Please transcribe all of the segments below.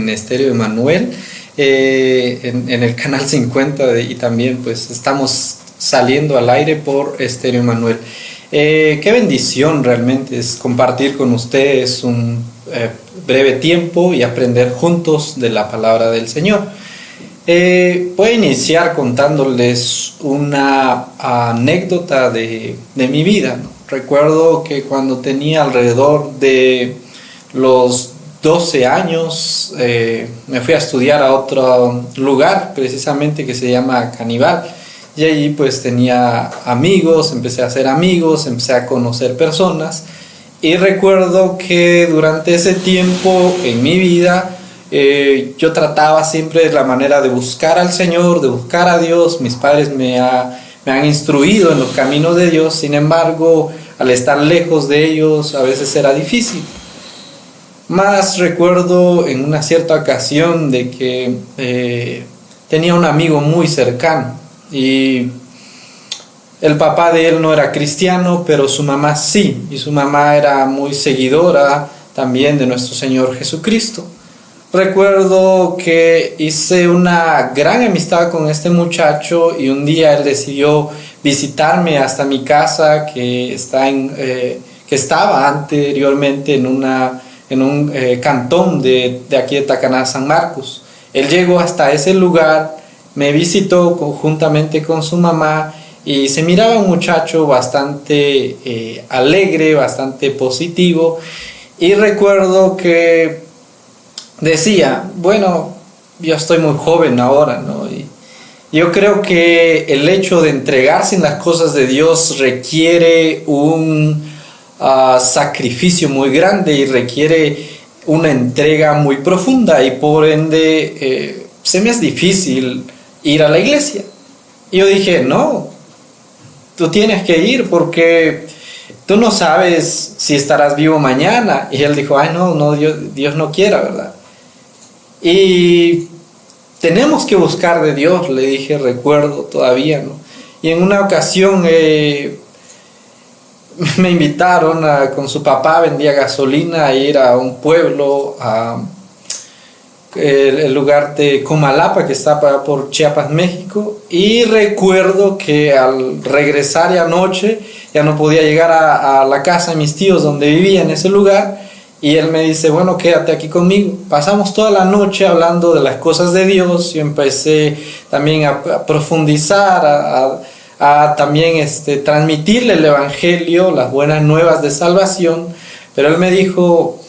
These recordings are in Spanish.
en Estéreo Emanuel, en el canal 50 y también pues estamos saliendo al aire por Estéreo Emanuel. Qué bendición realmente es compartir con ustedes un breve tiempo y aprender juntos de la palabra del Señor. Voy a iniciar contándoles una anécdota de mi vida, ¿no? Recuerdo que cuando tenía alrededor de los 12 años me fui a estudiar a otro lugar, precisamente que se llama Canibal, y allí pues tenía amigos, empecé a hacer amigos, empecé a conocer personas, y recuerdo que durante ese tiempo en mi vida yo trataba siempre de la manera de buscar al Señor, de buscar a Dios. Mis padres me han instruido en los caminos de Dios, sin embargo, al estar lejos de ellos a veces era difícil. Más recuerdo en una cierta ocasión de que tenía un amigo muy cercano y el papá de él no era cristiano, pero su mamá sí, y su mamá era muy seguidora también de nuestro Señor Jesucristo. Recuerdo que hice una gran amistad con este muchacho y un día él decidió visitarme hasta mi casa que estaba anteriormente en un cantón de aquí de Tacaná, San Marcos. Él llegó hasta ese lugar, me visitó juntamente con su mamá y se miraba un muchacho bastante alegre, bastante positivo, y recuerdo que decía, bueno, yo estoy muy joven ahora, ¿no? Y yo creo que el hecho de entregarse en las cosas de Dios requiere un sacrificio muy grande y requiere una entrega muy profunda, y por ende se me es difícil ir a la iglesia. Y yo dije, no, tú tienes que ir porque tú no sabes si estarás vivo mañana. Y él dijo, ay no, Dios no quiera, ¿verdad? Y tenemos que buscar de Dios, le dije, recuerdo todavía, ¿no? Y en una ocasión me invitaron con su papá, vendía gasolina, a ir a un pueblo, el lugar de Comalapa, que está por Chiapas, México. Y recuerdo que al regresar ya anoche, ya no podía llegar a la casa de mis tíos donde vivía en ese lugar. Y él me dice, bueno, quédate aquí conmigo. Pasamos toda la noche hablando de las cosas de Dios. Yo empecé también a profundizar, a también transmitirle el Evangelio, las buenas nuevas de salvación. Pero él me dijo,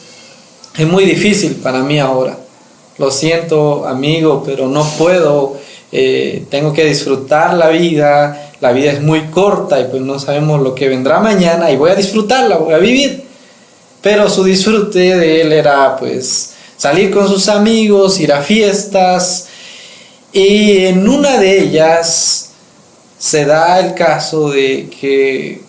es muy difícil para mí ahora. Lo siento, amigo, pero no puedo. Tengo que disfrutar la vida. La vida es muy corta y pues no sabemos lo que vendrá mañana, y voy a disfrutarla, voy a vivir. Pero su disfrute de él era pues salir con sus amigos, ir a fiestas, y en una de ellas se da el caso de que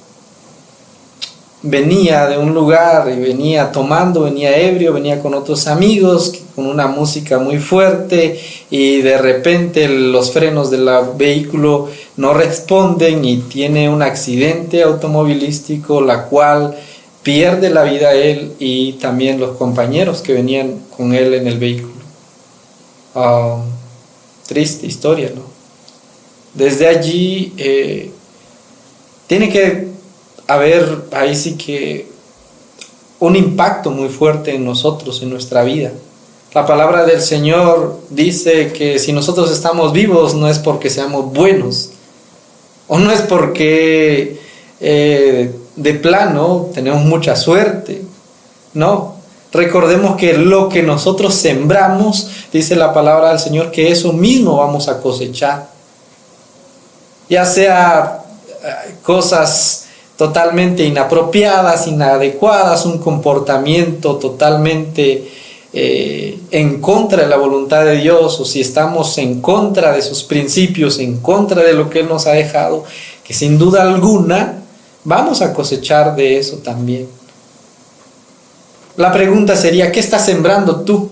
venía de un lugar y venía tomando, venía ebrio, venía con otros amigos, con una música muy fuerte, y de repente los frenos del vehículo no responden y tiene un accidente automovilístico, la cual pierde la vida él y también los compañeros que venían con él en el vehículo. Triste historia, ¿no? Desde allí tiene que haber ahí sí que un impacto muy fuerte en nosotros, en nuestra vida. La palabra del Señor dice que si nosotros estamos vivos no es porque seamos buenos, o no es porque de plano tenemos mucha suerte. No, recordemos que lo que nosotros sembramos, dice la palabra del Señor, que eso mismo vamos a cosechar. Ya sea cosas totalmente inapropiadas, inadecuadas, un comportamiento totalmente en contra de la voluntad de Dios, o si estamos en contra de sus principios, en contra de lo que Él nos ha dejado, que sin duda alguna vamos a cosechar de eso también. La pregunta sería, ¿qué estás sembrando tú?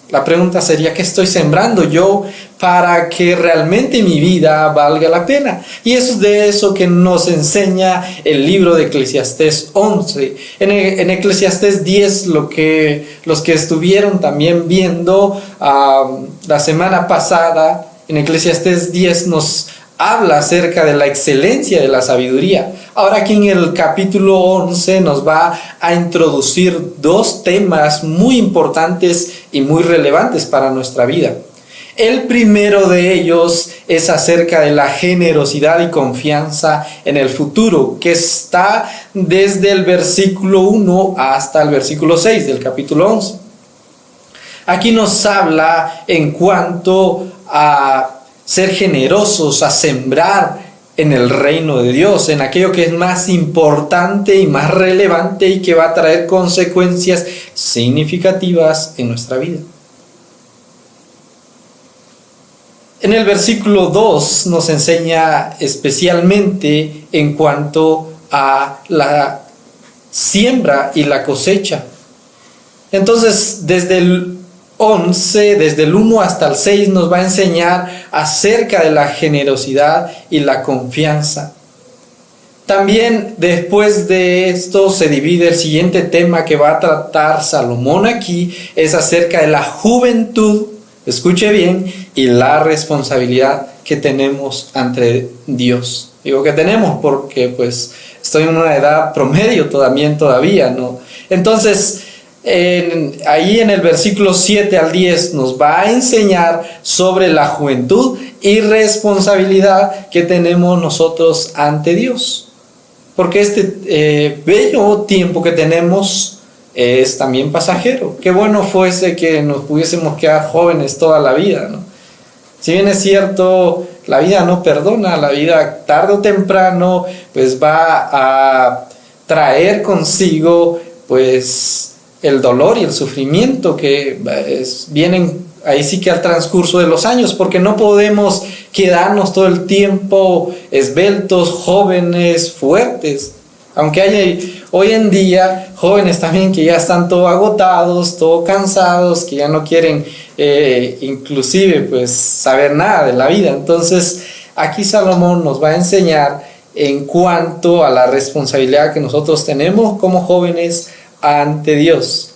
La pregunta sería, ¿qué estoy sembrando yo para que realmente mi vida valga la pena? Y eso es de eso que nos enseña el libro de Eclesiastés 11. En Eclesiastés 10, los que estuvieron también viendo la semana pasada, en Eclesiastés 10 nos habla acerca de la excelencia de la sabiduría. Ahora aquí en el capítulo 11 nos va a introducir dos temas muy importantes y muy relevantes para nuestra vida. El primero de ellos es acerca de la generosidad y confianza en el futuro, que está desde el versículo 1 hasta el versículo 6 del capítulo 11. Aquí nos habla en cuanto a ser generosos, a sembrar en el reino de Dios, en aquello que es más importante y más relevante y que va a traer consecuencias significativas en nuestra vida. En el versículo 2 nos enseña especialmente en cuanto a la siembra y la cosecha. Entonces, desde el 11, desde el 1 hasta el 6, nos va a enseñar acerca de la generosidad y la confianza. También después de esto se divide el siguiente tema que va a tratar Salomón aquí, es acerca de la juventud, escuche bien, y la responsabilidad que tenemos ante Dios. Digo que tenemos porque pues estoy en una edad promedio todavía, ¿no? Entonces, ahí en el versículo 7 al 10 nos va a enseñar sobre la juventud y responsabilidad que tenemos nosotros ante Dios. Porque este bello tiempo que tenemos es también pasajero. Qué bueno fuese que nos pudiésemos quedar jóvenes toda la vida, ¿no? Si bien es cierto, la vida no perdona, la vida tarde o temprano pues va a traer consigo pues el dolor y el sufrimiento que vienen ahí sí que al transcurso de los años, porque no podemos quedarnos todo el tiempo esbeltos, jóvenes, fuertes. Aunque hay hoy en día jóvenes también que ya están todo agotados, todo cansados, que ya no quieren inclusive pues saber nada de la vida. Entonces aquí Salomón nos va a enseñar en cuanto a la responsabilidad que nosotros tenemos como jóvenes ante Dios.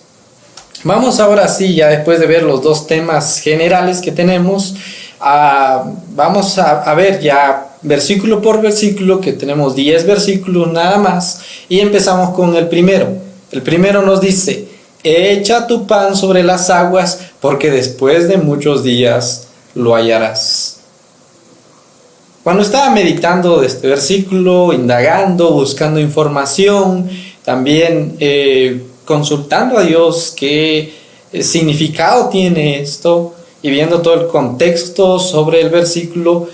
Vamos ahora sí, ya después de ver los dos temas generales que tenemos, vamos a ver ya versículo por versículo, que tenemos 10 versículos nada más, y empezamos con el primero. El primero nos dice: echa tu pan sobre las aguas, porque después de muchos días lo hallarás. Cuando estaba meditando de este versículo, indagando, buscando información, también consultando a Dios qué significado tiene esto y viendo todo el contexto sobre el versículo,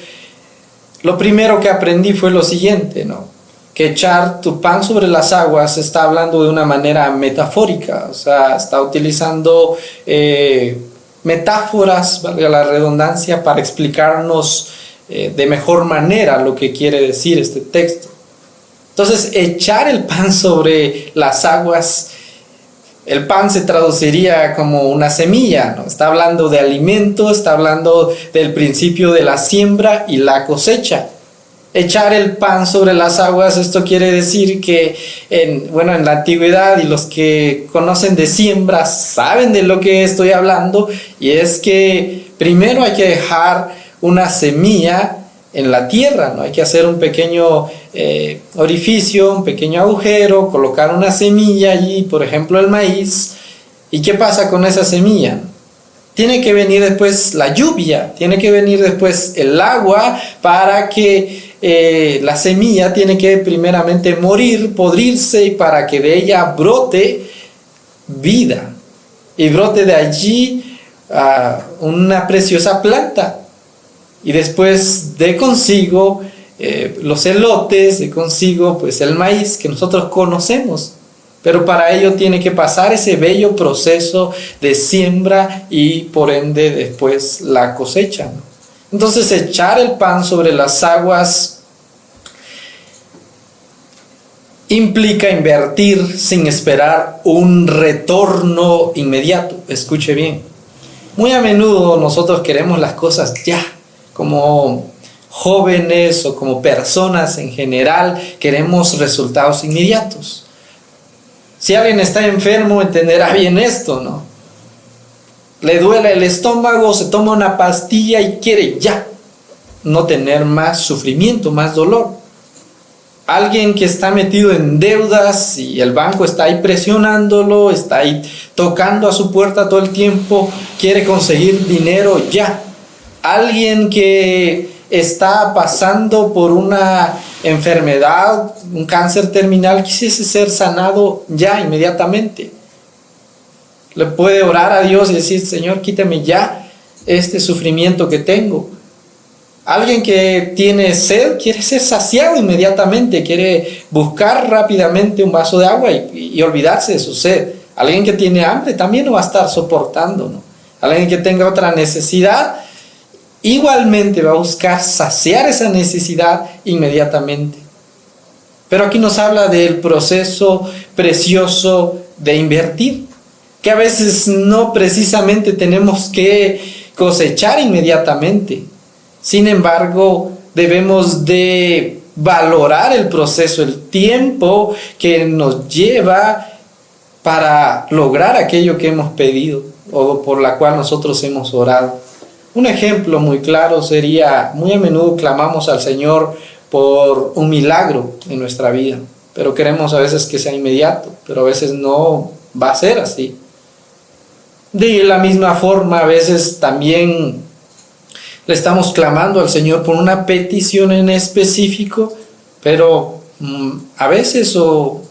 lo primero que aprendí fue lo siguiente, ¿no? Que echar tu pan sobre las aguas está hablando de una manera metafórica, o sea, está utilizando metáforas, valga la redundancia, para explicarnos de mejor manera lo que quiere decir este texto. Entonces, echar el pan sobre las aguas, el pan se traduciría como una semilla, ¿no? Está hablando de alimento, está hablando del principio de la siembra y la cosecha. Echar el pan sobre las aguas, esto quiere decir que en la antigüedad, y los que conocen de siembra saben de lo que estoy hablando, y es que primero hay que dejar una semilla en la tierra, ¿no? Hay que hacer un pequeño orificio, un pequeño agujero, colocar una semilla allí, por ejemplo el maíz. ¿Y qué pasa con esa semilla? Tiene que venir después la lluvia, tiene que venir después el agua para que la semilla tiene que primeramente morir, podrirse, y para que de ella brote vida y brote de allí una preciosa planta. Y después de consigo los elotes, de consigo pues el maíz que nosotros conocemos. Pero para ello tiene que pasar ese bello proceso de siembra y por ende después la cosecha, ¿no? Entonces, echar el pan sobre las aguas implica invertir sin esperar un retorno inmediato. Escuche bien. Muy a menudo nosotros queremos las cosas ya, como jóvenes o como personas en general, queremos resultados inmediatos. Si alguien está enfermo, entenderá bien esto, ¿no? Le duele el estómago, se toma una pastilla y quiere ya no tener más sufrimiento, más dolor. Alguien que está metido en deudas y el banco está ahí presionándolo, está ahí tocando a su puerta todo el tiempo, quiere conseguir dinero ya. Alguien que está pasando por una enfermedad, un cáncer terminal, quisiese ser sanado ya, inmediatamente. Le puede orar a Dios y decir: Señor, quítame ya este sufrimiento que tengo. Alguien que tiene sed quiere ser saciado inmediatamente, quiere buscar rápidamente un vaso de agua y olvidarse de su sed. Alguien que tiene hambre también lo va a estar soportando, ¿no? Alguien que tenga otra necesidad igualmente va a buscar saciar esa necesidad inmediatamente. Pero aquí nos habla del proceso precioso de invertir, que a veces no precisamente tenemos que cosechar inmediatamente. Sin embargo, debemos de valorar el proceso, el tiempo que nos lleva para lograr aquello que hemos pedido o por la cual nosotros hemos orado. Un ejemplo muy claro sería: muy a menudo clamamos al Señor por un milagro en nuestra vida, pero queremos a veces que sea inmediato, pero a veces no va a ser así. De la misma forma, a veces también le estamos clamando al Señor por una petición en específico, pero a veces o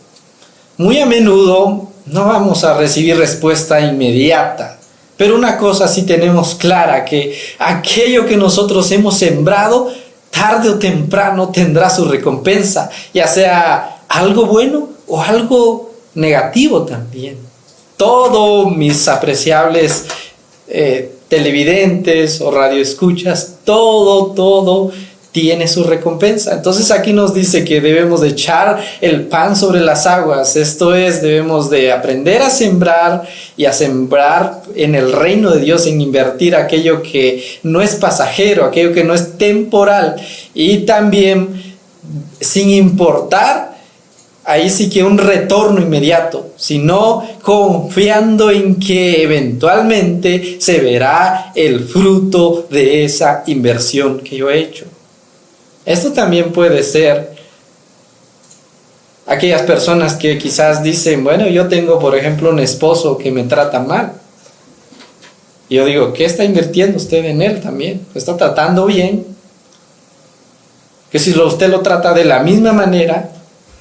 muy a menudo no vamos a recibir respuesta inmediata. Pero una cosa sí tenemos clara, que aquello que nosotros hemos sembrado, tarde o temprano tendrá su recompensa, ya sea algo bueno o algo negativo también. Todos mis apreciables televidentes o radioescuchas, todo tiene su recompensa. Entonces aquí nos dice que debemos de echar el pan sobre las aguas. Esto es, debemos de aprender a sembrar y a sembrar en el reino de Dios, en invertir aquello que no es pasajero, aquello que no es temporal, y también sin importar ahí sí que un retorno inmediato, sino confiando en que eventualmente se verá el fruto de esa inversión que yo he hecho. Esto también puede ser aquellas personas que quizás dicen: bueno, yo tengo por ejemplo un esposo que me trata mal. Y yo digo: ¿qué está invirtiendo usted en él también? ¿Lo está tratando bien? Que si usted lo trata de la misma manera,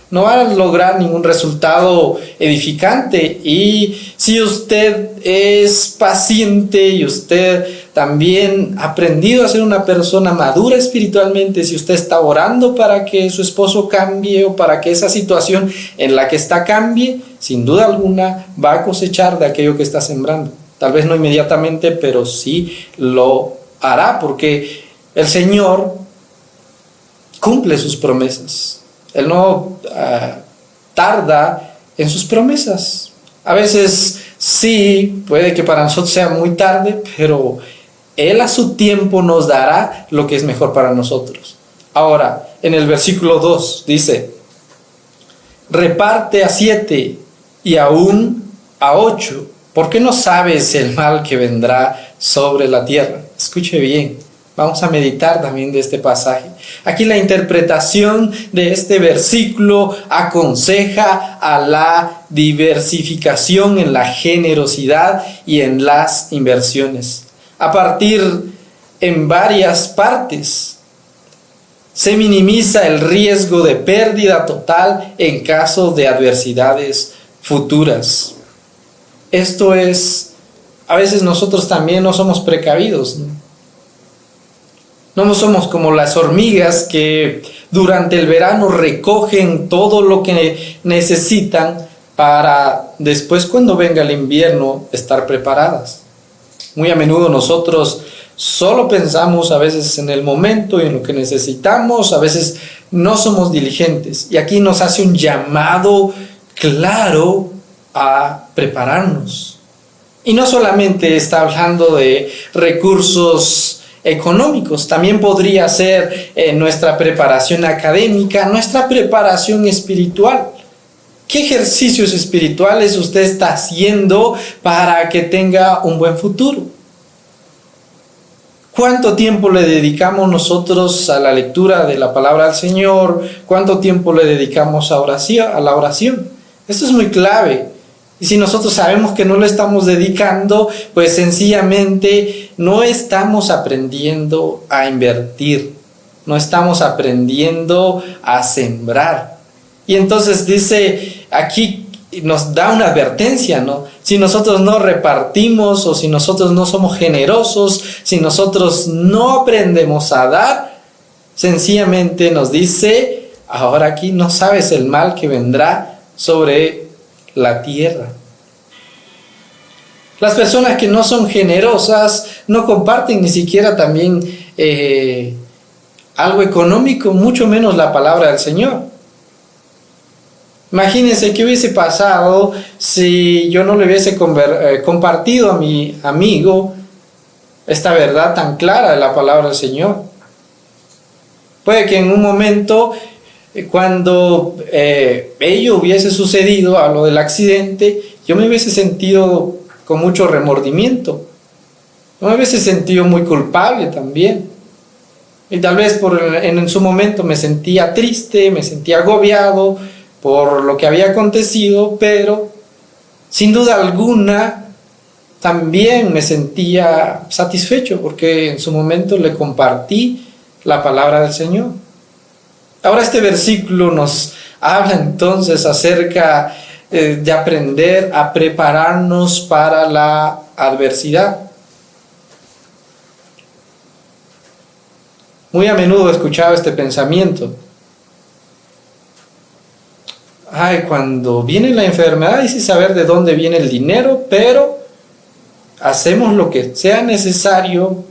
no va a lograr ningún resultado edificante. Y si usted es paciente y usted también ha aprendido a ser una persona madura espiritualmente, si usted está orando para que su esposo cambie o para que esa situación en la que está cambie, sin duda alguna va a cosechar de aquello que está sembrando. Tal vez no inmediatamente, pero sí lo hará, porque el Señor cumple sus promesas. Él no tarda en sus promesas. A veces sí, puede que para nosotros sea muy tarde, pero Él a su tiempo nos dará lo que es mejor para nosotros. Ahora, en el versículo 2 dice: reparte a 7 y aún a 8, porque no sabes el mal que vendrá sobre la tierra. Escuche bien. Vamos a meditar también de este pasaje. Aquí la interpretación de este versículo aconseja a la diversificación en la generosidad y en las inversiones. A partir en varias partes, se minimiza el riesgo de pérdida total en caso de adversidades futuras. Esto es, a veces nosotros también no somos precavidos, ¿no? No somos como las hormigas que durante el verano recogen todo lo que necesitan para después, cuando venga el invierno, estar preparadas. Muy a menudo nosotros solo pensamos a veces en el momento y en lo que necesitamos, a veces no somos diligentes. Y aquí nos hace un llamado claro a prepararnos. Y no solamente está hablando de recursos económicos, también podría ser nuestra preparación académica, nuestra preparación espiritual. ¿Qué ejercicios espirituales usted está haciendo para que tenga un buen futuro? ¿Cuánto tiempo le dedicamos nosotros a la lectura de la palabra del Señor? ¿Cuánto tiempo le dedicamos a la oración? Esto es muy clave. Y si nosotros sabemos que no lo estamos dedicando, pues sencillamente no estamos aprendiendo a invertir, no estamos aprendiendo a sembrar. Y entonces dice aquí, nos da una advertencia, ¿no? Si nosotros no repartimos o si nosotros no somos generosos, si nosotros no aprendemos a dar, sencillamente nos dice, ahora aquí no sabes el mal que vendrá sobre la tierra. Las personas que no son generosas no comparten ni siquiera también algo económico, mucho menos la palabra del Señor. Imagínense qué hubiese pasado si yo no le hubiese compartido a mi amigo esta verdad tan clara de la palabra del Señor. Puede que en un momento, cuando ello hubiese sucedido, a lo del accidente, yo me hubiese sentido con mucho remordimiento. Yo me hubiese sentido muy culpable también. Y tal vez en su momento me sentía triste, me sentía agobiado por lo que había acontecido, pero sin duda alguna también me sentía satisfecho porque en su momento le compartí la palabra del Señor. Ahora este versículo nos habla entonces acerca de aprender a prepararnos para la adversidad. Muy a menudo he escuchado este pensamiento. Cuando viene la enfermedad hay que saber de dónde viene el dinero, pero hacemos lo que sea necesario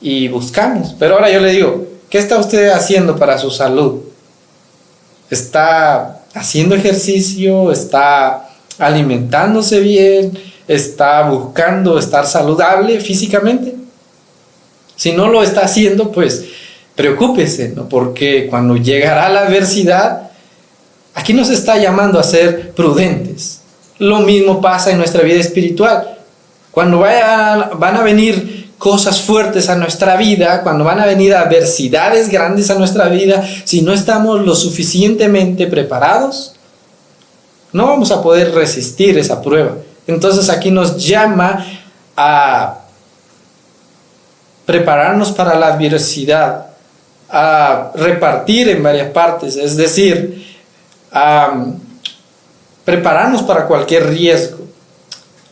y buscamos. Pero ahora yo le digo, ¿qué está usted haciendo para su salud? ¿Está haciendo ejercicio? ¿Está alimentándose bien? ¿Está buscando estar saludable físicamente? Si no lo está haciendo, pues preocúpese, ¿no? Porque cuando llegará la adversidad, aquí nos está llamando a ser prudentes. Lo mismo pasa en nuestra vida espiritual. Cuando van a venir cosas fuertes a nuestra vida, cuando van a venir adversidades grandes a nuestra vida, si no estamos lo suficientemente preparados, no vamos a poder resistir esa prueba. Entonces aquí nos llama a prepararnos para la adversidad, a repartir en varias partes, es decir, a prepararnos para cualquier riesgo,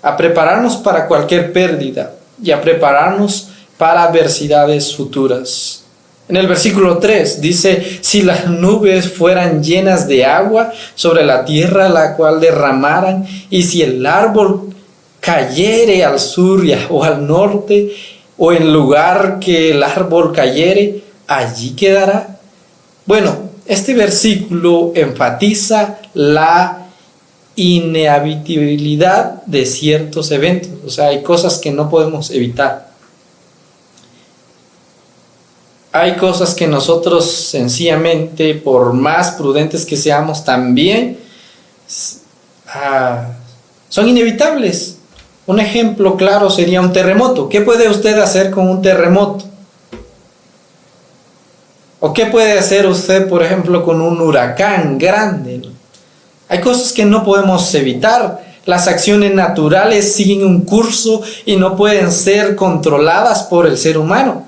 a prepararnos para cualquier pérdida y a prepararnos para adversidades futuras. En el versículo 3 dice, si las nubes fueran llenas de agua sobre la tierra la cual derramaran, y si el árbol cayere al sur o al norte, o en lugar que el árbol cayere, allí quedará. Bueno, este versículo enfatiza la inevitabilidad de ciertos eventos. O sea, hay cosas que no podemos evitar. Hay cosas que nosotros sencillamente, por más prudentes que seamos, también son inevitables. Un ejemplo claro sería un terremoto. ¿Qué puede usted hacer con un terremoto? ¿O qué puede hacer usted, por ejemplo, con un huracán grande, ¿no? Hay cosas que no podemos evitar. Las acciones naturales siguen un curso y no pueden ser controladas por el ser humano.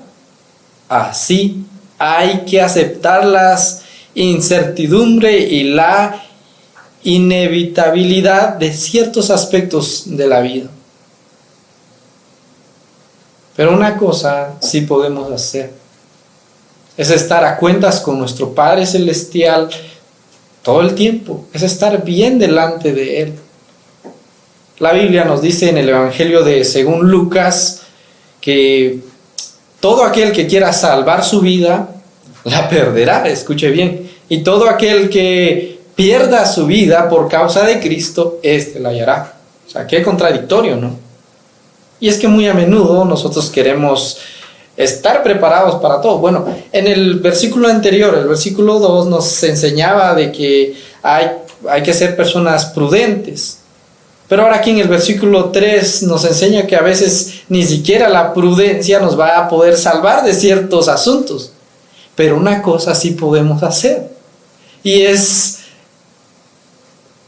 Así, hay que aceptar la incertidumbre y la inevitabilidad de ciertos aspectos de la vida. Pero una cosa sí podemos hacer, es estar a cuentas con nuestro Padre Celestial todo el tiempo, es estar bien delante de Él. La Biblia nos dice en el Evangelio de según Lucas que todo aquel que quiera salvar su vida, la perderá, escuche bien, y todo aquel que pierda su vida por causa de Cristo, éste la hallará. O sea, qué contradictorio, ¿no? Y es que muy a menudo nosotros queremos estar preparados para todo. Bueno, en el versículo anterior, el versículo 2, nos enseñaba de que hay que ser personas prudentes. Pero ahora aquí en el versículo 3 nos enseña que a veces ni siquiera la prudencia nos va a poder salvar de ciertos asuntos. Pero una cosa sí podemos hacer, y es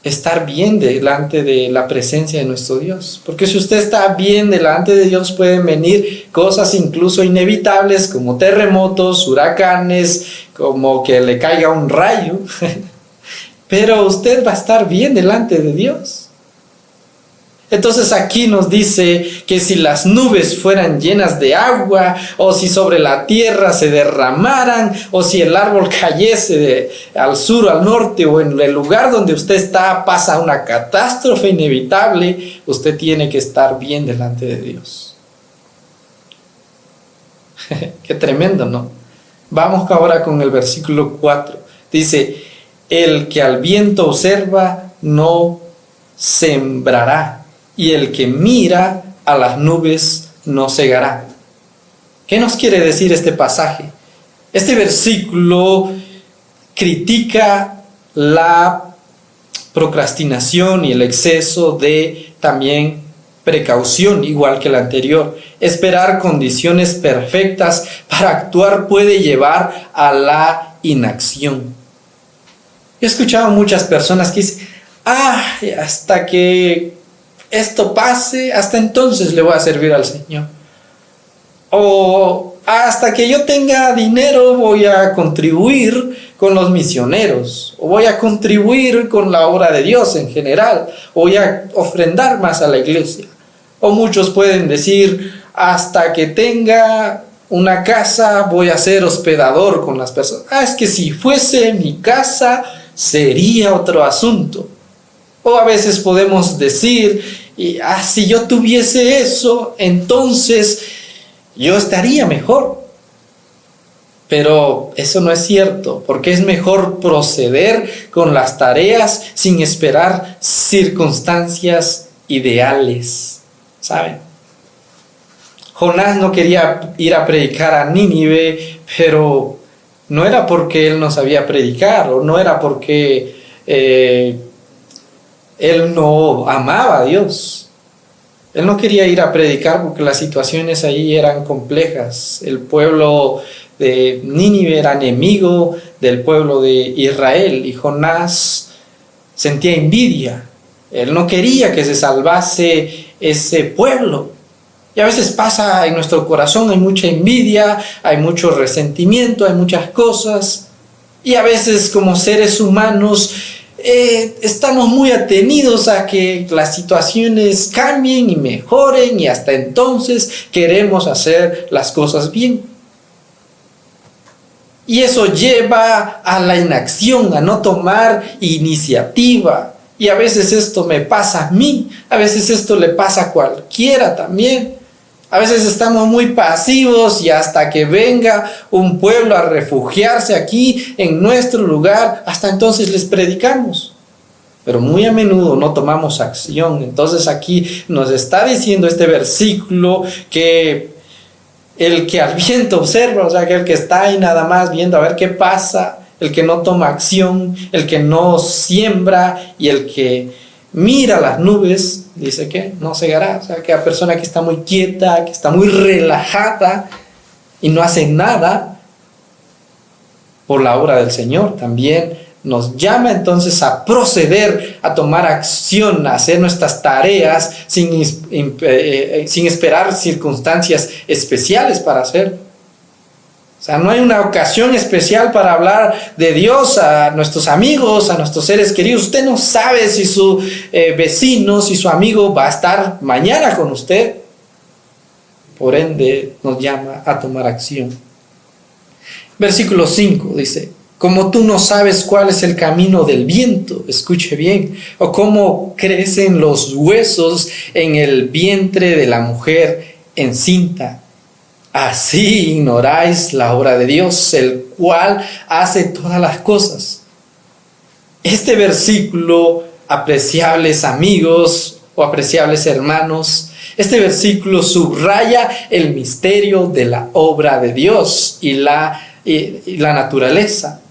estar bien delante de la presencia de nuestro Dios. Porque si usted está bien delante de Dios, pueden venir cosas incluso inevitables como terremotos, huracanes, como que le caiga un rayo. Pero usted va a estar bien delante de Dios. Entonces aquí nos dice que si las nubes fueran llenas de agua, o si sobre la tierra se derramaran, o si el árbol cayese al sur, al norte, o en el lugar donde usted está pasa una catástrofe inevitable, usted tiene que estar bien delante de Dios. Qué tremendo, ¿no? Vamos ahora con el versículo 4. Dice, el que al viento observa no sembrará, y el que mira a las nubes no segará. ¿Qué nos quiere decir este pasaje? Este versículo critica la procrastinación y el exceso de también precaución, igual que el anterior. Esperar condiciones perfectas para actuar puede llevar a la inacción. He escuchado muchas personas que dicen, hasta que esto pase, hasta entonces le voy a servir al Señor. O hasta que yo tenga dinero voy a contribuir con los misioneros, o voy a contribuir con la obra de Dios en general, o voy a ofrendar más a la iglesia. O muchos pueden decir, hasta que tenga una casa voy a ser hospedador con las personas. Es que si fuese mi casa sería otro asunto. O a veces podemos decir, si yo tuviese eso, entonces yo estaría mejor. Pero eso no es cierto, porque es mejor proceder con las tareas sin esperar circunstancias ideales, ¿saben? Jonás no quería ir a predicar a Nínive, pero no era porque él no sabía predicar, o no era porque él no amaba a Dios. Él no quería ir a predicar porque las situaciones ahí eran complejas. El pueblo de Nínive era enemigo del pueblo de Israel, y Jonás sentía envidia. Él no quería que se salvase ese pueblo. Y a veces pasa en nuestro corazón, hay mucha envidia, hay mucho resentimiento, hay muchas cosas. Y a veces como seres humanos estamos muy atenidos a que las situaciones cambien y mejoren, y hasta entonces queremos hacer las cosas bien. Y eso lleva a la inacción, a no tomar iniciativa. Y a veces esto me pasa a mí, a veces esto le pasa a cualquiera también. A veces estamos muy pasivos, y hasta que venga un pueblo a refugiarse aquí en nuestro lugar, hasta entonces les predicamos. Pero muy a menudo no tomamos acción. Entonces aquí nos está diciendo este versículo que el que al viento observa, o sea, que el que está ahí nada más viendo a ver qué pasa, el que no toma acción, el que no siembra y el que mira las nubes, dice que no segará. O sea, que la persona que está muy quieta, que está muy relajada y no hace nada por la obra del Señor, también nos llama entonces a proceder, a tomar acción, a hacer nuestras tareas sin esperar circunstancias especiales para hacerlo. O sea, no hay una ocasión especial para hablar de Dios a nuestros amigos, a nuestros seres queridos. Usted no sabe si su vecino, si su amigo va a estar mañana con usted. Por ende, nos llama a tomar acción. Versículo 5 dice, como tú no sabes cuál es el camino del viento, escuche bien, o cómo crecen los huesos en el vientre de la mujer encinta, así ignoráis la obra de Dios, el cual hace todas las cosas. Este versículo, apreciables amigos o apreciables hermanos, Este versículo subraya el misterio de la obra de Dios y la naturaleza.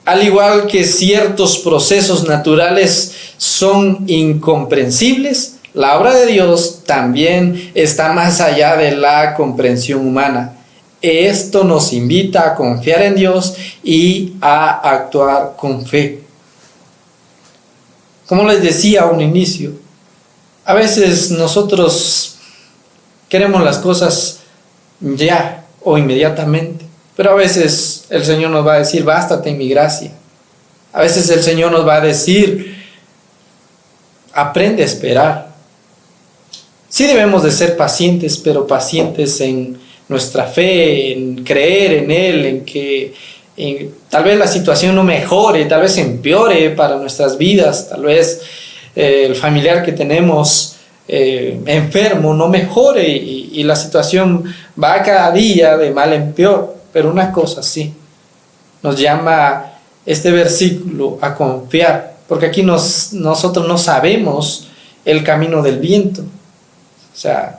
Al igual que ciertos procesos naturales son incomprensibles, la obra de Dios también está más allá de la comprensión humana. Esto nos invita a confiar en Dios y a actuar con fe. Como les decía a un inicio, a veces nosotros queremos las cosas ya o inmediatamente, pero a veces el Señor nos va a decir, bástate en mi gracia. A veces el Señor nos va a decir, aprende a esperar. Sí debemos de ser pacientes, pero pacientes en nuestra fe, en creer en Él, en que tal vez la situación no mejore, tal vez empeore para nuestras vidas, tal vez el familiar que tenemos enfermo no mejore y la situación va cada día de mal en peor. Pero una cosa sí, nos llama este versículo a confiar, porque aquí nosotros no sabemos el camino del viento. O sea,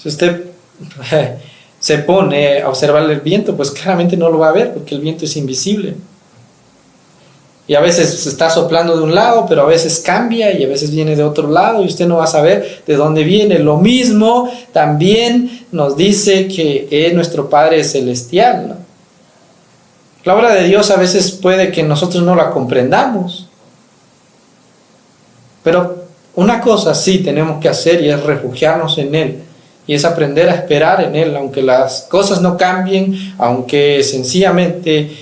si usted se pone a observar el viento, pues claramente no lo va a ver, porque el viento es invisible. Y a veces se está soplando de un lado, pero a veces cambia y a veces viene de otro lado y usted no va a saber de dónde viene. Lo mismo también nos dice que es nuestro Padre Celestial, ¿no? La obra de Dios a veces puede que nosotros no la comprendamos, pero una cosa sí tenemos que hacer y es refugiarnos en Él. Y es aprender a esperar en Él, aunque las cosas no cambien, aunque sencillamente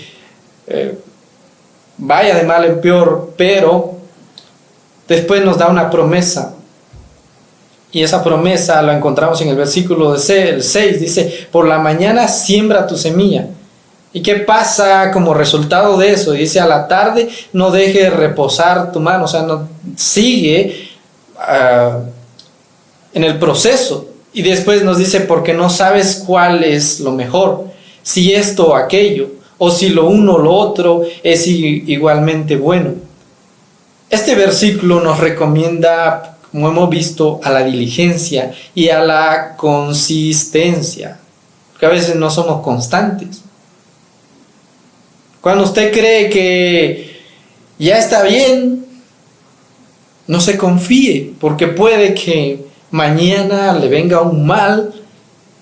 vaya de mal en peor, pero después nos da una promesa. Y esa promesa la encontramos en el versículo 6, dice, por la mañana siembra tu semilla. ¿Y qué pasa como resultado de eso? Dice, a la tarde no deje reposar tu mano, o sea, no, sigue en el proceso. Y después nos dice, porque no sabes cuál es lo mejor, si esto o aquello, o si lo uno o lo otro es igualmente bueno. Este versículo nos recomienda, como hemos visto, a la diligencia y a la consistencia, porque a veces no somos constantes. Cuando usted cree que ya está bien, no se confíe, porque puede que mañana le venga un mal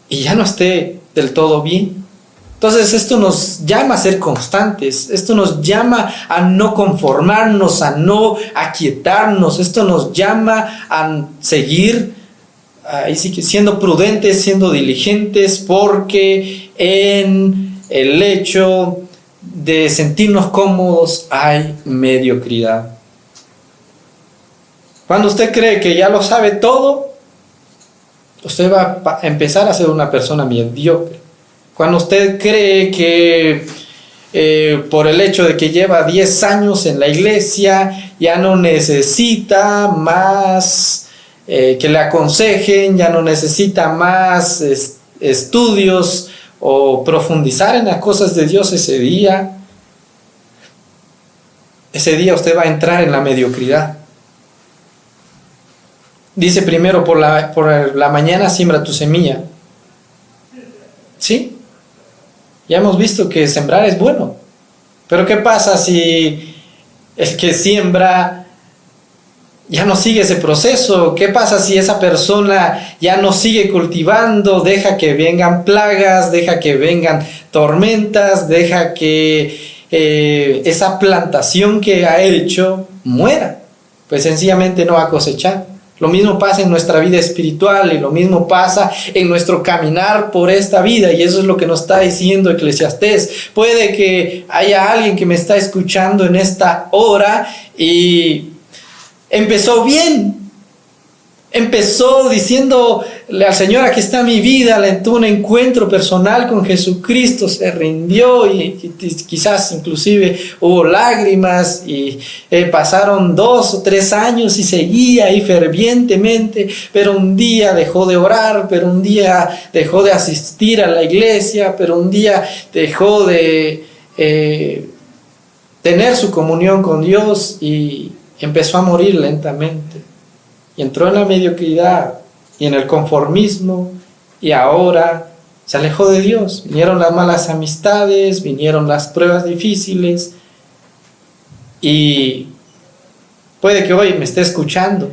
y ya no esté del todo bien. Entonces esto nos llama a ser constantes, esto nos llama a no conformarnos, a no aquietarnos, esto nos llama a seguir ahí sí que siendo prudentes, siendo diligentes, porque en el hecho de sentirnos cómodos hay mediocridad. Cuando usted cree que ya lo sabe todo, usted va a empezar a ser una persona mediocre. Cuando usted cree que por el hecho de que lleva 10 años en la iglesia, ya no necesita más que le aconsejen, ya no necesita más estudios o profundizar en las cosas de Dios ese día usted va a entrar en la mediocridad. Dice primero, por la mañana siembra tu semilla. ¿Sí? Ya hemos visto que sembrar es bueno. Pero ¿qué pasa si el que siembra ya no sigue ese proceso? ¿Qué pasa si esa persona ya no sigue cultivando? Deja que vengan plagas, deja que vengan tormentas, deja que esa plantación que ha hecho muera. Pues sencillamente no va a cosechar. Lo mismo pasa en nuestra vida espiritual y lo mismo pasa en nuestro caminar por esta vida, y eso es lo que nos está diciendo Eclesiastés. Puede que haya alguien que me está escuchando en esta hora y empezó bien. Empezó diciéndole al Señor, aquí está mi vida, le tuvo un encuentro personal con Jesucristo, se rindió y quizás inclusive hubo lágrimas y pasaron 2 o 3 años y seguía ahí fervientemente, pero un día dejó de orar, pero un día dejó de asistir a la iglesia, pero un día dejó de tener su comunión con Dios y empezó a morir lentamente. y entró en la mediocridad y en el conformismo, y ahora se alejó de Dios. Vinieron las malas amistades, vinieron las pruebas difíciles, y puede que hoy me esté escuchando,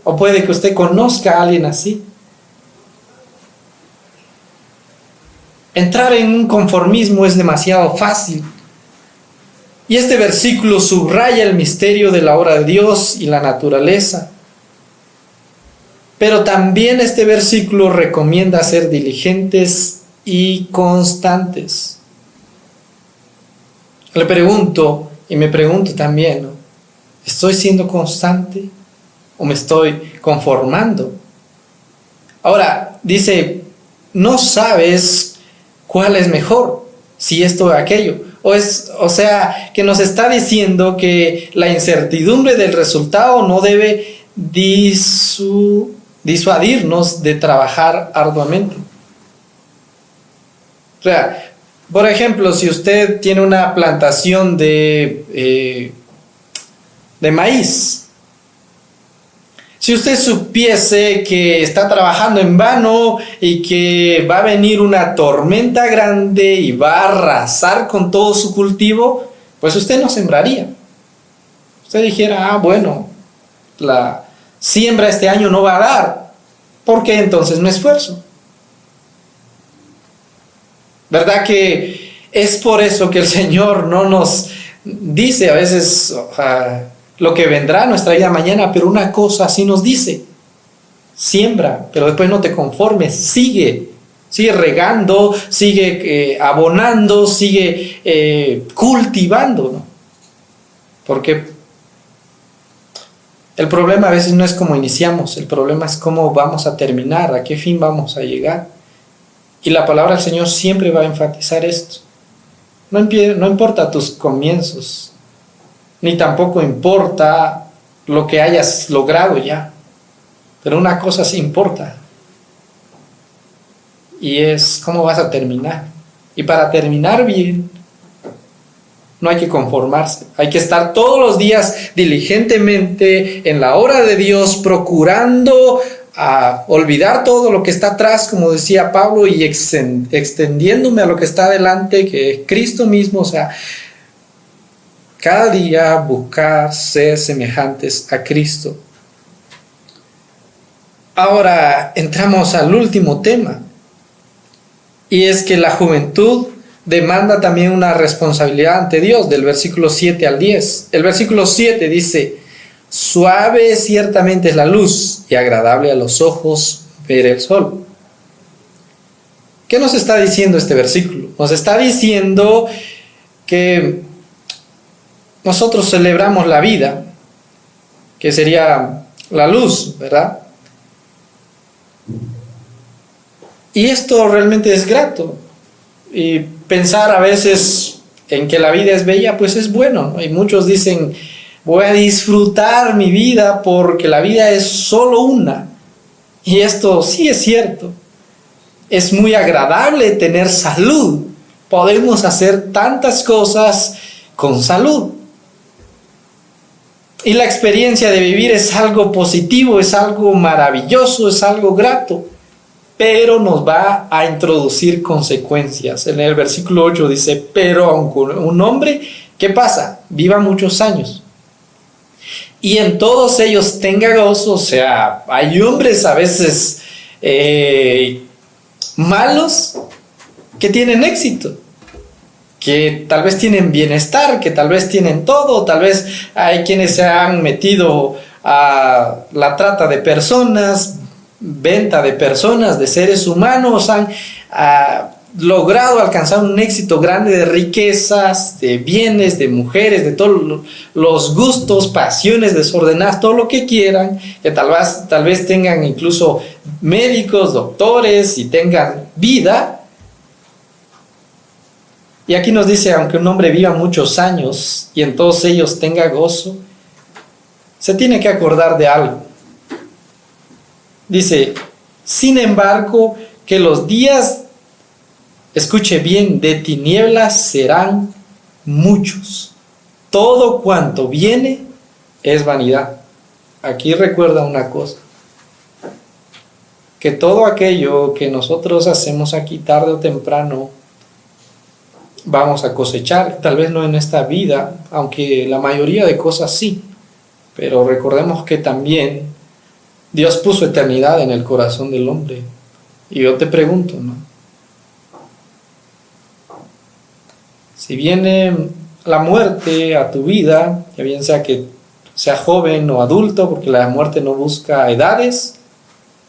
o puede que usted conozca a alguien así. Entrar en un conformismo es demasiado fácil. Y este versículo subraya el misterio de la obra de Dios y la naturaleza. Pero también este versículo recomienda ser diligentes y constantes. Le pregunto, y me pregunto también, ¿no? ¿Estoy siendo constante o me estoy conformando? Ahora, dice, no sabes cuál es mejor, si esto o aquello. O sea, que nos está diciendo que la incertidumbre del resultado no debe disuadirnos de trabajar arduamente. O sea, por ejemplo, si usted tiene una plantación de maíz, si usted supiese que está trabajando en vano y que va a venir una tormenta grande y va a arrasar con todo su cultivo, pues usted no sembraría. Usted dijera, bueno, la siembra este año no va a dar, ¿por qué entonces me esfuerzo? ¿Verdad que es por eso que el Señor no nos dice a veces lo que vendrá a nuestra vida mañana? Pero una cosa sí nos dice: siembra, pero después no te conformes, sigue regando, sigue abonando, sigue cultivando, ¿no? Porque el problema a veces no es cómo iniciamos, el problema es cómo vamos a terminar, a qué fin vamos a llegar. Y la palabra del Señor siempre va a enfatizar esto. No importa tus comienzos, ni tampoco importa lo que hayas logrado ya, pero una cosa sí importa, y es cómo vas a terminar. Y para terminar bien, no hay que conformarse, hay que estar todos los días diligentemente en la obra de Dios, procurando olvidar todo lo que está atrás, como decía Pablo, y extendiéndome a lo que está adelante, que es Cristo mismo. O sea, cada día buscar ser semejantes a Cristo. Ahora entramos al último tema, y es que la juventud demanda también una responsabilidad ante Dios, del versículo 7 al 10. El versículo 7 dice: suave ciertamente es la luz y agradable a los ojos ver el sol. ¿Qué nos está diciendo este versículo? Nos está diciendo que nosotros celebramos la vida, que sería la luz, ¿verdad? Y esto realmente es grato. Y pensar a veces en que la vida es bella, pues es bueno, ¿no? Y muchos dicen: voy a disfrutar mi vida porque la vida es solo una. Y esto sí es cierto. Es muy agradable tener salud. Podemos hacer tantas cosas con salud. Y la experiencia de vivir es algo positivo, es algo maravilloso, es algo grato. Pero nos va a introducir consecuencias. En el versículo 8 dice: pero aunque un hombre, ¿qué pasa? Viva muchos años, y en todos ellos tenga gozo. O sea, hay hombres a veces malos que tienen éxito, que tal vez tienen bienestar, que tal vez tienen todo. Tal vez hay quienes se han metido a la trata de personas, venta de personas, de seres humanos, han logrado alcanzar un éxito grande de riquezas, de bienes, de mujeres, de todos los gustos, pasiones desordenadas, todo lo que quieran, que tal vez tengan incluso médicos, doctores, y tengan vida. Y aquí nos dice: aunque un hombre viva muchos años y en todos ellos tenga gozo, se tiene que acordar de algo. Dice: sin embargo, que los días, escuche bien, de tinieblas serán muchos. Todo cuanto viene es vanidad. aquí recuerda una cosa, que todo aquello que nosotros hacemos aquí tarde o temprano vamos a cosechar, tal vez no en esta vida, aunque la mayoría de cosas sí, pero recordemos que también Dios puso eternidad en el corazón del hombre. Y yo te pregunto, ¿no? Si viene la muerte a tu vida, ya bien sea que sea joven o adulto, porque la muerte no busca edades,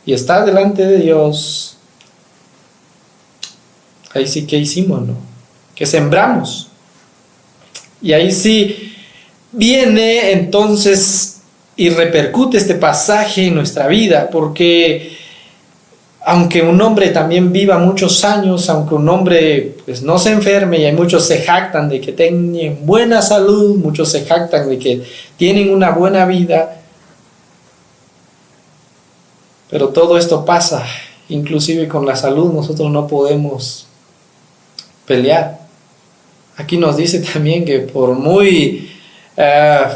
y estás delante de Dios, ahí sí que hicimos, ¿no? Que sembramos. Y ahí sí viene entonces y repercute este pasaje en nuestra vida, porque aunque un hombre también viva muchos años, aunque un hombre pues no se enferme, y hay muchos se jactan de que tienen buena salud, muchos se jactan de que tienen una buena vida, pero todo esto pasa, inclusive con la salud nosotros no podemos pelear. Aquí nos dice también que por muy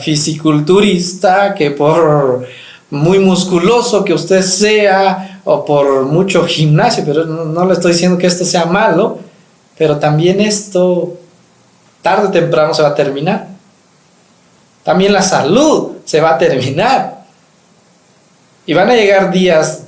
fisiculturista, que por muy musculoso que usted sea, o por mucho gimnasio, pero no le estoy diciendo que esto sea malo, pero también esto tarde o temprano se va a terminar. También la salud se va a terminar. Y van a llegar días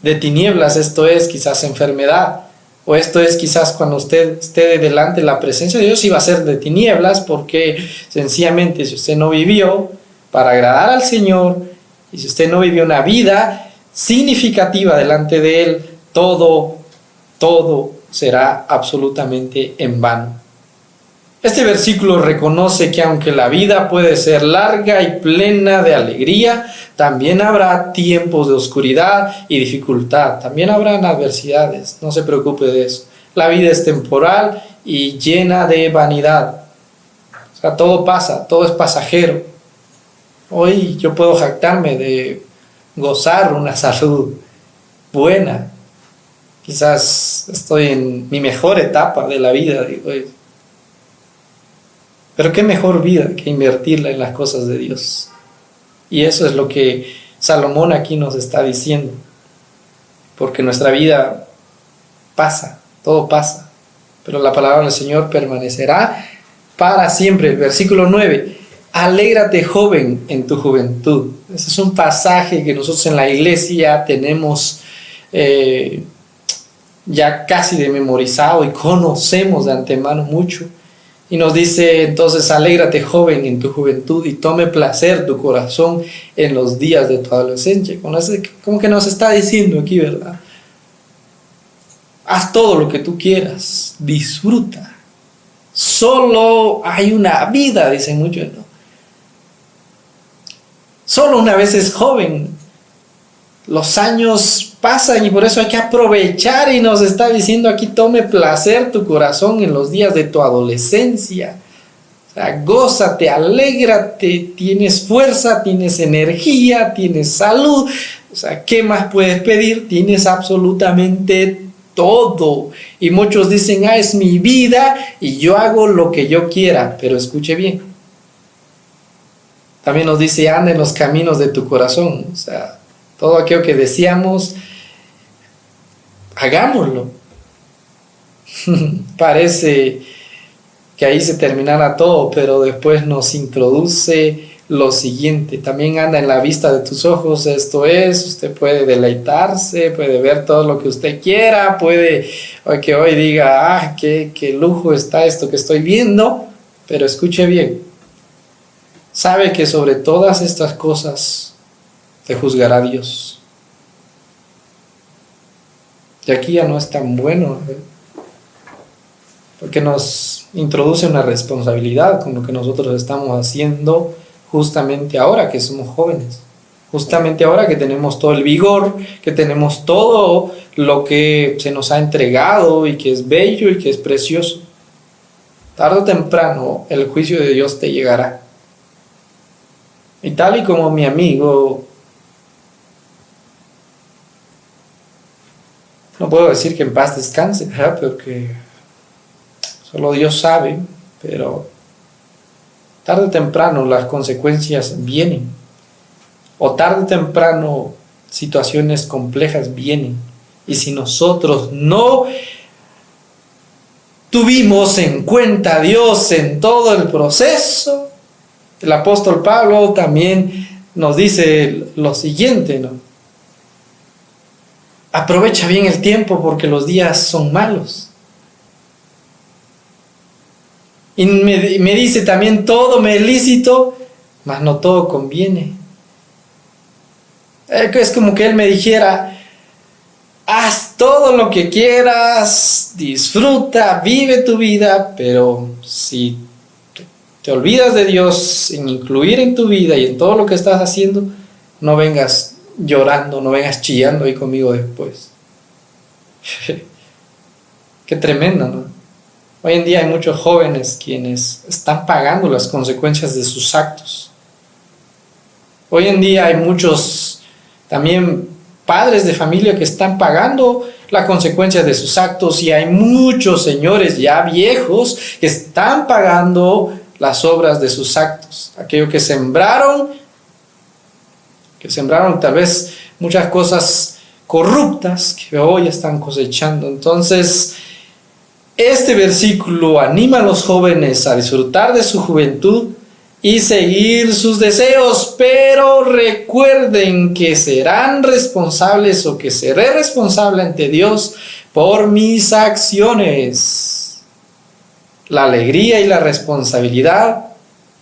de tinieblas, esto es quizás enfermedad, o esto es quizás cuando usted esté delante de la presencia de Dios, y va a ser de tinieblas, porque sencillamente si usted no vivió para agradar al Señor, y si usted no vivió una vida significativa delante de Él, todo será absolutamente en vano. Este versículo reconoce que aunque la vida puede ser larga y plena de alegría, también habrá tiempos de oscuridad y dificultad, también habrán adversidades, no se preocupe de eso. La vida es temporal y llena de vanidad. O sea, todo pasa, todo es pasajero. Hoy yo puedo jactarme de gozar una salud buena. Quizás estoy en mi mejor etapa de la vida, digo. Pero qué mejor vida que invertirla en las cosas de Dios. Y eso es lo que Salomón aquí nos está diciendo. Porque nuestra vida pasa, todo pasa. Pero la palabra del Señor permanecerá para siempre. El versículo 9. Alégrate, joven, en tu juventud. Ese es un pasaje que nosotros en la iglesia tenemos ya casi de memorizado y conocemos de antemano mucho. Y nos dice entonces: alégrate, joven, en tu juventud, y tome placer tu corazón en los días de tu adolescencia. Como que nos está diciendo aquí, ¿verdad? Haz todo lo que tú quieras, disfruta. Solo hay una vida, dicen muchos, ¿no? Solo una vez es joven. Los años pasan y por eso hay que aprovechar, y nos está diciendo aquí: tome placer tu corazón en los días de tu adolescencia. O sea, gózate, alégrate, tienes fuerza, tienes energía, tienes salud. O sea, ¿qué más puedes pedir? Tienes absolutamente todo. Y muchos dicen: es mi vida y yo hago lo que yo quiera. Pero escuche bien. También nos dice: anda en los caminos de tu corazón. O sea, todo aquello que decíamos, hagámoslo. Parece que ahí se terminara todo, pero después nos introduce lo siguiente: también anda en la vista de tus ojos. Esto es, usted puede deleitarse, puede ver todo lo que usted quiera, puede que hoy diga: qué lujo está esto que estoy viendo. Pero escuche bien, sabe que sobre todas estas cosas te juzgará Dios. Y aquí ya no es tan bueno, porque nos introduce una responsabilidad con lo que nosotros estamos haciendo justamente ahora que somos jóvenes, justamente ahora que tenemos todo el vigor, que tenemos todo lo que se nos ha entregado y que es bello y que es precioso. Tarde o temprano el juicio de Dios te llegará. Y tal y como mi amigo, no puedo decir que en paz descanse, ¿verdad? Porque solo Dios sabe, pero tarde o temprano las consecuencias vienen. o tarde o temprano situaciones complejas vienen. Y si nosotros no tuvimos en cuenta a Dios en todo el proceso, el apóstol Pablo también nos dice lo siguiente, ¿no? Aprovecha bien el tiempo porque los días son malos. Y me dice también, todo me es lícito, mas no todo conviene. Es como que él me dijera, haz todo lo que quieras, disfruta, vive tu vida, pero si te olvidas de Dios en incluir en tu vida y en todo lo que estás haciendo, no vengas llorando, no vengas chillando ahí conmigo después. Qué tremendo, ¿no? Hoy en día hay muchos jóvenes quienes están pagando las consecuencias de sus actos. Hoy en día hay muchos también padres de familia que están pagando las consecuencias de sus actos, y hay muchos señores ya viejos que están pagando las obras de sus actos. Aquello que sembraron tal vez muchas cosas corruptas que hoy están cosechando. Entonces, este versículo anima a los jóvenes a disfrutar de su juventud y seguir sus deseos, pero recuerden que serán responsables, o que seré responsable ante Dios por mis acciones. La alegría y la responsabilidad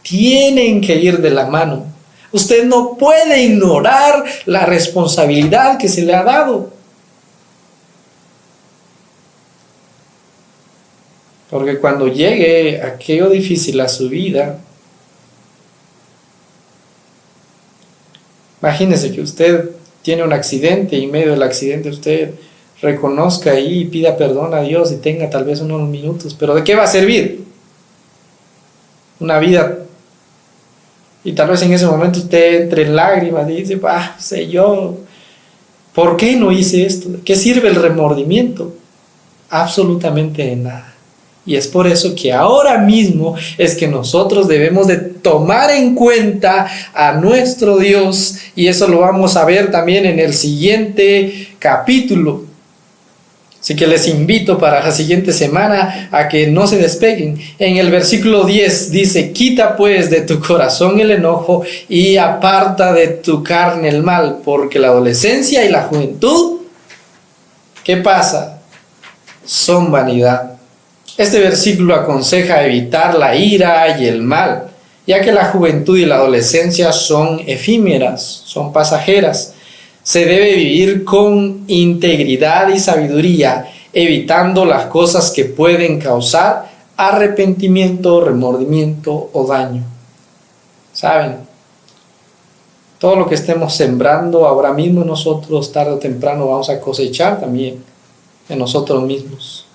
tienen que ir de la mano. Usted no puede ignorar la responsabilidad que se le ha dado. Porque cuando llegue aquello difícil a su vida, imagínese que usted tiene un accidente y en medio del accidente usted reconozca ahí y pida perdón a Dios y tenga tal vez unos minutos, pero ¿de qué va a servir? Una vida. Y tal vez en ese momento usted entre en lágrimas y dice, Señor, ¿por qué no hice esto? ¿De qué sirve el remordimiento? Absolutamente de nada. Y es por eso que ahora mismo es que nosotros debemos de tomar en cuenta a nuestro Dios, y eso lo vamos a ver también en el siguiente capítulo. Así que les invito para la siguiente semana a que no se despeguen. En el versículo 10 dice, quita pues de tu corazón el enojo y aparta de tu carne el mal, porque la adolescencia y la juventud, ¿qué pasa? Son vanidad. Este versículo aconseja evitar la ira y el mal, ya que la juventud y la adolescencia son efímeras, son pasajeras. Se debe vivir con integridad y sabiduría, evitando las cosas que pueden causar arrepentimiento, remordimiento o daño. ¿Saben? Todo lo que estemos sembrando ahora mismo nosotros, tarde o temprano vamos a cosechar también en nosotros mismos.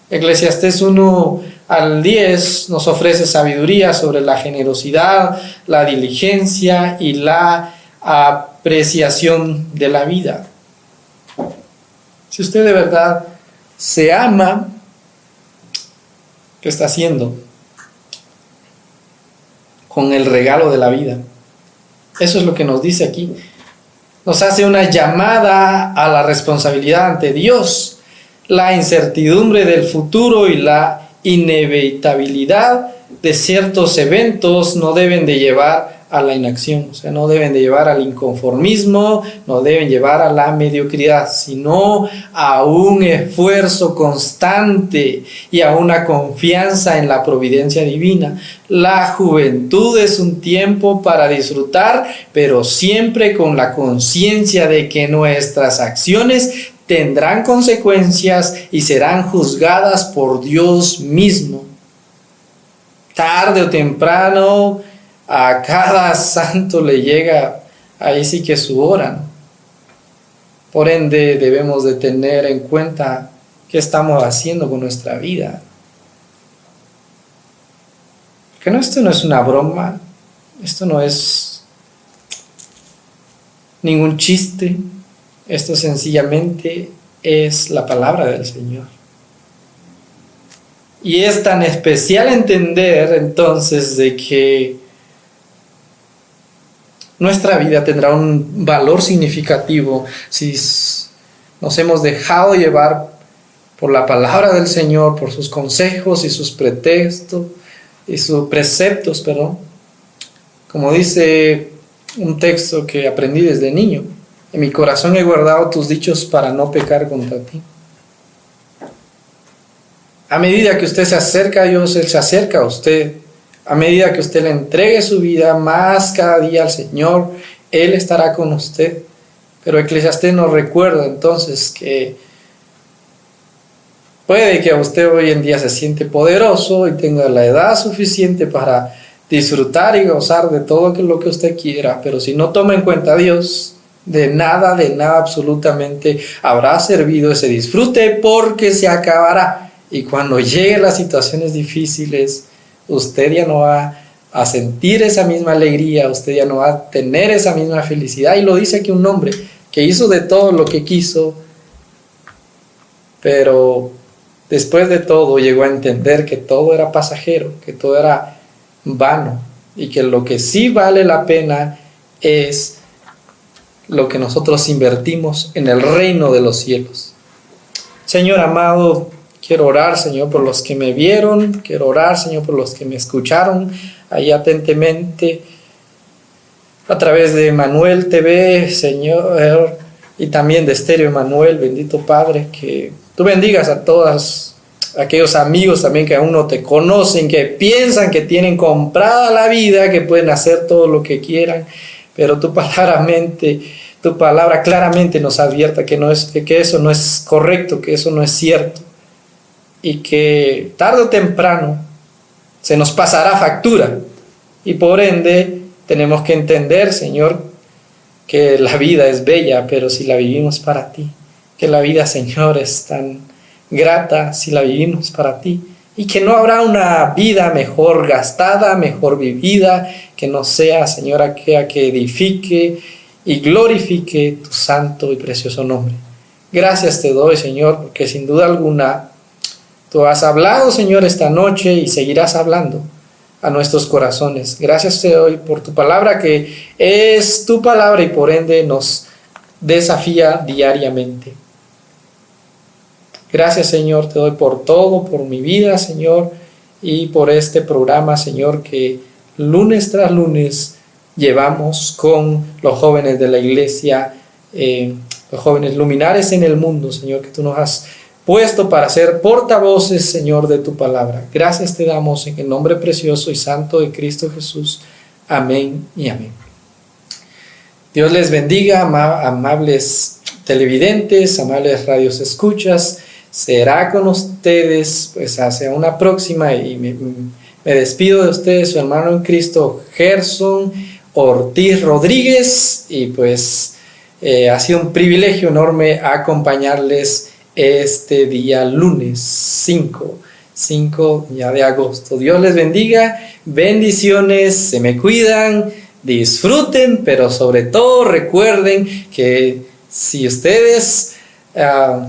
Eclesiastés 1-10 nos ofrece sabiduría sobre la generosidad, la diligencia y la apreciación de la vida. Si usted de verdad se ama, ¿qué está haciendo con el regalo de la vida? Eso es lo que nos dice aquí. Nos hace una llamada a la responsabilidad ante Dios. La incertidumbre del futuro y la inevitabilidad de ciertos eventos no deben de llevar a la inacción, o sea, no deben de llevar al inconformismo, no deben llevar a la mediocridad, sino a un esfuerzo constante y a una confianza en la providencia divina. La juventud es un tiempo para disfrutar, pero siempre con la conciencia de que nuestras acciones tendrán consecuencias y serán juzgadas por Dios mismo. Tarde o temprano, a cada santo le llega ahí sí que su hora, ¿no? Por ende, debemos de tener en cuenta qué estamos haciendo con nuestra vida. Porque esto no es una broma, esto no es ningún chiste. Esto sencillamente es la palabra del Señor. Y es tan especial entender entonces de que nuestra vida tendrá un valor significativo si nos hemos dejado llevar por la palabra del Señor, por sus consejos y sus pretextos y sus preceptos, perdón. Como dice un texto que aprendí desde niño: en mi corazón he guardado tus dichos para no pecar contra ti. A medida que usted se acerca a Dios, Él se acerca a usted. A medida que usted le entregue su vida más cada día al Señor, Él estará con usted. Pero Eclesiastés nos recuerda entonces que puede que usted hoy en día se siente poderoso y tenga la edad suficiente para disfrutar y gozar de todo lo que usted quiera, pero si no toma en cuenta a Dios, de nada absolutamente habrá servido ese disfrute, porque se acabará. Y cuando lleguen las situaciones difíciles, usted ya no va a sentir esa misma alegría, usted ya no va a tener esa misma felicidad. Y lo dice aquí un hombre que hizo de todo lo que quiso, pero después de todo llegó a entender que todo era pasajero, que todo era vano, y que lo que sí vale la pena es lo que nosotros invertimos en el reino de los cielos. Señor amado, quiero orar, Señor, por los que me vieron, quiero orar, Señor, por los que me escucharon ahí atentamente a través de Emanuel TV, Señor, y también de Estéreo Emanuel. Bendito Padre, que tú bendigas a todos aquellos amigos también que aún no te conocen, que piensan que tienen comprada la vida, que pueden hacer todo lo que quieran, pero tu palabra claramente nos advierta que eso no es correcto, que eso no es cierto, y que tarde o temprano se nos pasará factura, y por ende tenemos que entender, Señor, que la vida es bella, pero si la vivimos para ti, que la vida, Señor, es tan grata si la vivimos para ti, y que no habrá una vida mejor gastada, mejor vivida, que no sea, Señor, aquella que edifique y glorifique tu santo y precioso nombre. Gracias te doy, Señor, porque sin duda alguna tú has hablado, Señor, esta noche y seguirás hablando a nuestros corazones. Gracias te doy por tu palabra, que es tu palabra y por ende nos desafía diariamente. Gracias, Señor, te doy por todo, por mi vida, Señor, y por este programa, Señor, que lunes tras lunes llevamos con los jóvenes de la iglesia, los jóvenes luminares en el mundo, Señor, que tú nos has puesto para ser portavoces, Señor, de tu palabra. Gracias te damos en el nombre precioso y santo de Cristo Jesús. Amén y amén. Dios les bendiga, amables televidentes, amables radios escuchas. Será con ustedes pues hacia una próxima, y me despido de ustedes, su hermano en Cristo, Gerson Ortiz Rodríguez, y pues ha sido un privilegio enorme acompañarles este día lunes 5 ya de agosto. Dios les bendiga, bendiciones, se me cuidan, disfruten, pero sobre todo recuerden que si ustedes